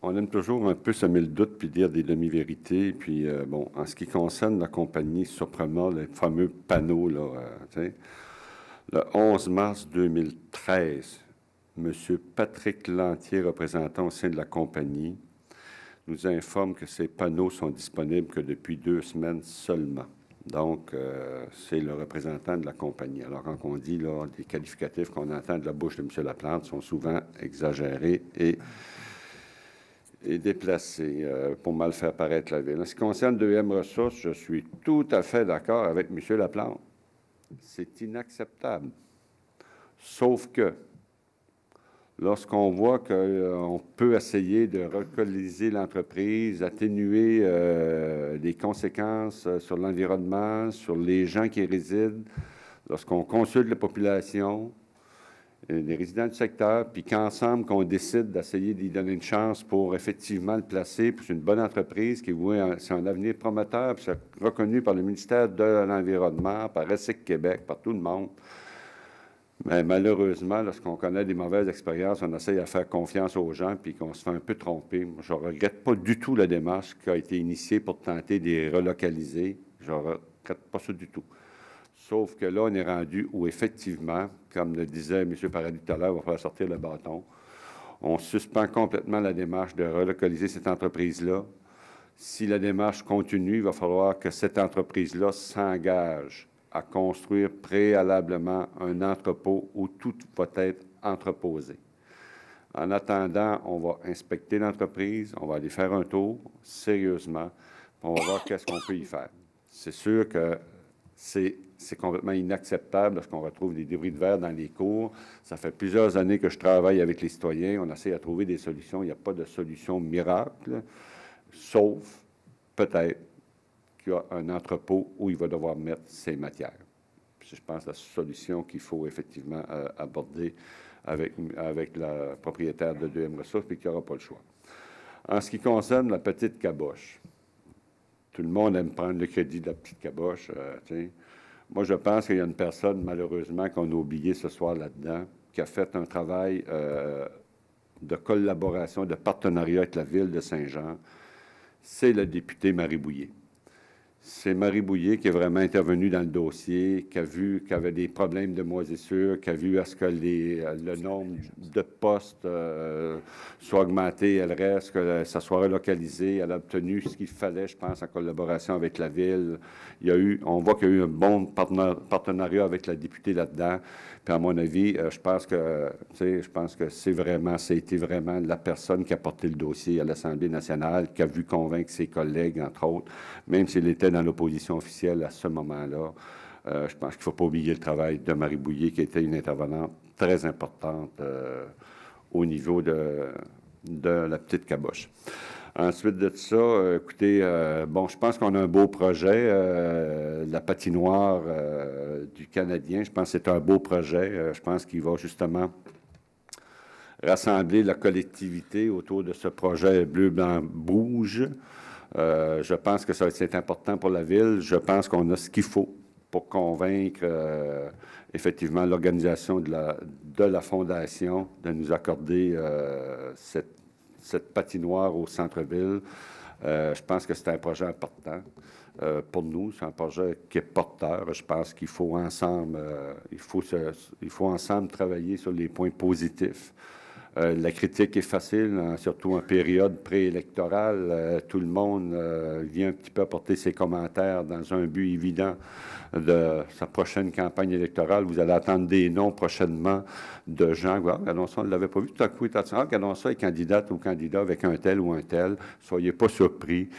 on aime toujours un peu semer le doute puis dire des demi-vérités. Puis, bon, en ce qui concerne la compagnie Soprama, les fameux panneaux, là, tu sais, le 11 mars 2013, M. Patrick Lantier, représentant au sein de la compagnie, nous informe que ces panneaux sont disponibles que depuis 2 semaines seulement. Donc, c'est le représentant de la compagnie. Alors, quand on dit là, des qualificatifs qu'on entend de la bouche de M. Laplante sont souvent exagérés et déplacés pour mal faire paraître la ville. En ce qui concerne 2M Ressources, je suis tout à fait d'accord avec M. Laplante. C'est inacceptable. Sauf que, lorsqu'on voit qu'on peut essayer de relocaliser l'entreprise, atténuer les conséquences sur l'environnement, sur les gens qui y résident, lorsqu'on consulte la population, les résidents du secteur, puis qu'ensemble, qu'on décide d'essayer d'y donner une chance pour effectivement le placer, puis c'est une bonne entreprise qui voit c'est un avenir prometteur, puis c'est reconnu par le ministère de l'Environnement, par ESSEC Québec, par tout le monde. Mais malheureusement, lorsqu'on connaît des mauvaises expériences, on essaye à faire confiance aux gens puis qu'on se fait un peu tromper. Je ne regrette pas du tout la démarche qui a été initiée pour tenter de les relocaliser. Je ne regrette pas ça du tout. Sauf que là, on est rendu où, effectivement, comme le disait M. Paradis tout à l'heure, il va falloir sortir le bâton. On suspend complètement la démarche de relocaliser cette entreprise-là. Si la démarche continue, il va falloir que cette entreprise-là s'engage à construire préalablement un entrepôt où tout va être entreposé. En attendant, on va inspecter l'entreprise, on va aller faire un tour, sérieusement, puis on va voir qu'est-ce qu'on peut y faire. C'est sûr que c'est complètement inacceptable lorsqu'on retrouve des débris de verre dans les cours. Ça fait plusieurs années que je travaille avec les citoyens. On essaie de trouver des solutions. Il n'y a pas de solution miracle, sauf peut-être qu'il y a un entrepôt où il va devoir mettre ses matières. Puis je pense que la solution qu'il faut effectivement aborder avec la propriétaire de 2M Ressources, puis qu'il n'y aura pas le choix. En ce qui concerne la petite caboche, tout le monde aime prendre le crédit de la petite caboche. Moi, je pense qu'il y a une personne, malheureusement, qu'on a oublié ce soir là-dedans, qui a fait un travail de collaboration, de partenariat avec la Ville de Saint-Jean. C'est le député Marie Bouillet. C'est Marie Bouillet qui est vraiment intervenue dans le dossier, qui a vu qu'il y avait des problèmes de moisissure, qui a vu à ce que le nombre de postes soit augmenté, elle reste, que ça soit relocalisé. Elle a obtenu ce qu'il fallait, je pense, en collaboration avec la Ville. On voit qu'il y a eu un bon partenariat avec la députée là-dedans. Puis à mon avis, je pense que ça a été vraiment la personne qui a porté le dossier à l'Assemblée nationale, qui a vu convaincre ses collègues, entre autres, même s'il était dans l'opposition officielle à ce moment-là. Je pense qu'il ne faut pas oublier le travail de Marie Bouillet, qui était une intervenante très importante au niveau de la petite caboche. Ensuite de ça, écoutez, je pense qu'on a un beau projet, la patinoire du Canadien. Je pense que c'est un beau projet. Je pense qu'il va justement rassembler la collectivité autour de ce projet bleu-blanc-rouge. Je pense que ça va être important pour la Ville. Je pense qu'on a ce qu'il faut pour convaincre effectivement l'organisation de la Fondation de nous accorder cette patinoire au centre-ville. Je pense que c'est un projet important pour nous. C'est un projet qui est porteur. Je pense qu'il faut ensemble, il faut ensemble travailler sur les points positifs. La critique est facile, surtout en période préélectorale. Tout le monde vient un petit peu apporter ses commentaires dans un but évident de sa prochaine campagne électorale. Vous allez attendre des noms prochainement de gens. Regardons ça, on ne l'avait pas vu. Tout à coup, regardons ça, les candidates ou candidats avec un tel ou un tel. Soyez pas surpris.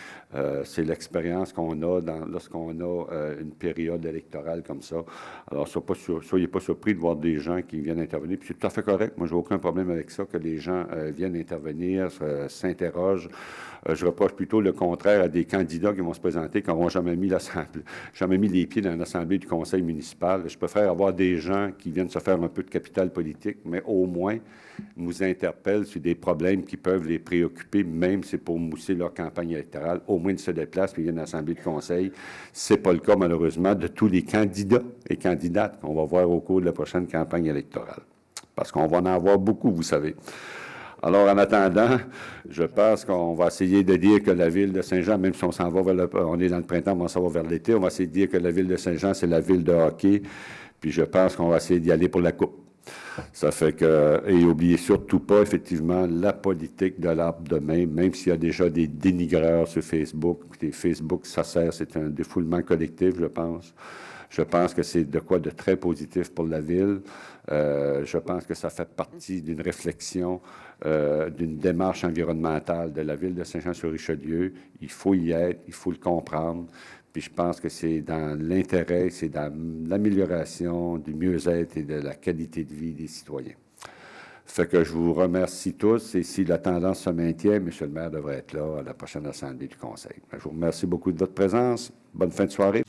C'est l'expérience qu'on a lorsqu'on a une période électorale comme ça. Alors, soyez pas surpris de voir des gens qui viennent intervenir. Puis c'est tout à fait correct. Moi, je n'ai aucun problème avec ça, que les gens viennent intervenir, s'interrogent. Je reproche plutôt le contraire à des candidats qui vont se présenter, qui n'auront jamais mis les pieds dans l'Assemblée du Conseil municipal. Je préfère avoir des gens qui viennent se faire un peu de capital politique, mais au moins nous interpellent sur des problèmes qui peuvent les préoccuper, même si c'est pour mousser leur campagne électorale. Au moins, ils se déplacent et viennent à l'Assemblée du Conseil. Ce n'est pas le cas, malheureusement, de tous les candidats et candidates qu'on va voir au cours de la prochaine campagne électorale. Parce qu'on va en avoir beaucoup, vous savez. Alors, en attendant, je pense qu'on va essayer de dire que la ville de Saint-Jean, même si on s'en va on est dans le printemps, mais on s'en va vers l'été, on va essayer de dire que la ville de Saint-Jean, c'est la ville de hockey, puis je pense qu'on va essayer d'y aller pour la coupe. Ça fait que, et n'oubliez surtout pas, effectivement, la politique de l'arbre de main, même s'il y a déjà des dénigreurs sur Facebook. Écoutez, Facebook, ça sert, c'est un défoulement collectif, je pense. Je pense que c'est de quoi de très positif pour la ville. Je pense que ça fait partie d'une réflexion, d'une démarche environnementale de la ville de Saint-Jean-sur-Richelieu. Il faut y être, il faut le comprendre. Puis je pense que c'est dans l'intérêt, c'est dans l'amélioration du mieux-être et de la qualité de vie des citoyens. Fait que je vous remercie tous et si la tendance se maintient, M. le maire devrait être là à la prochaine assemblée du Conseil. Je vous remercie beaucoup de votre présence. Bonne fin de soirée.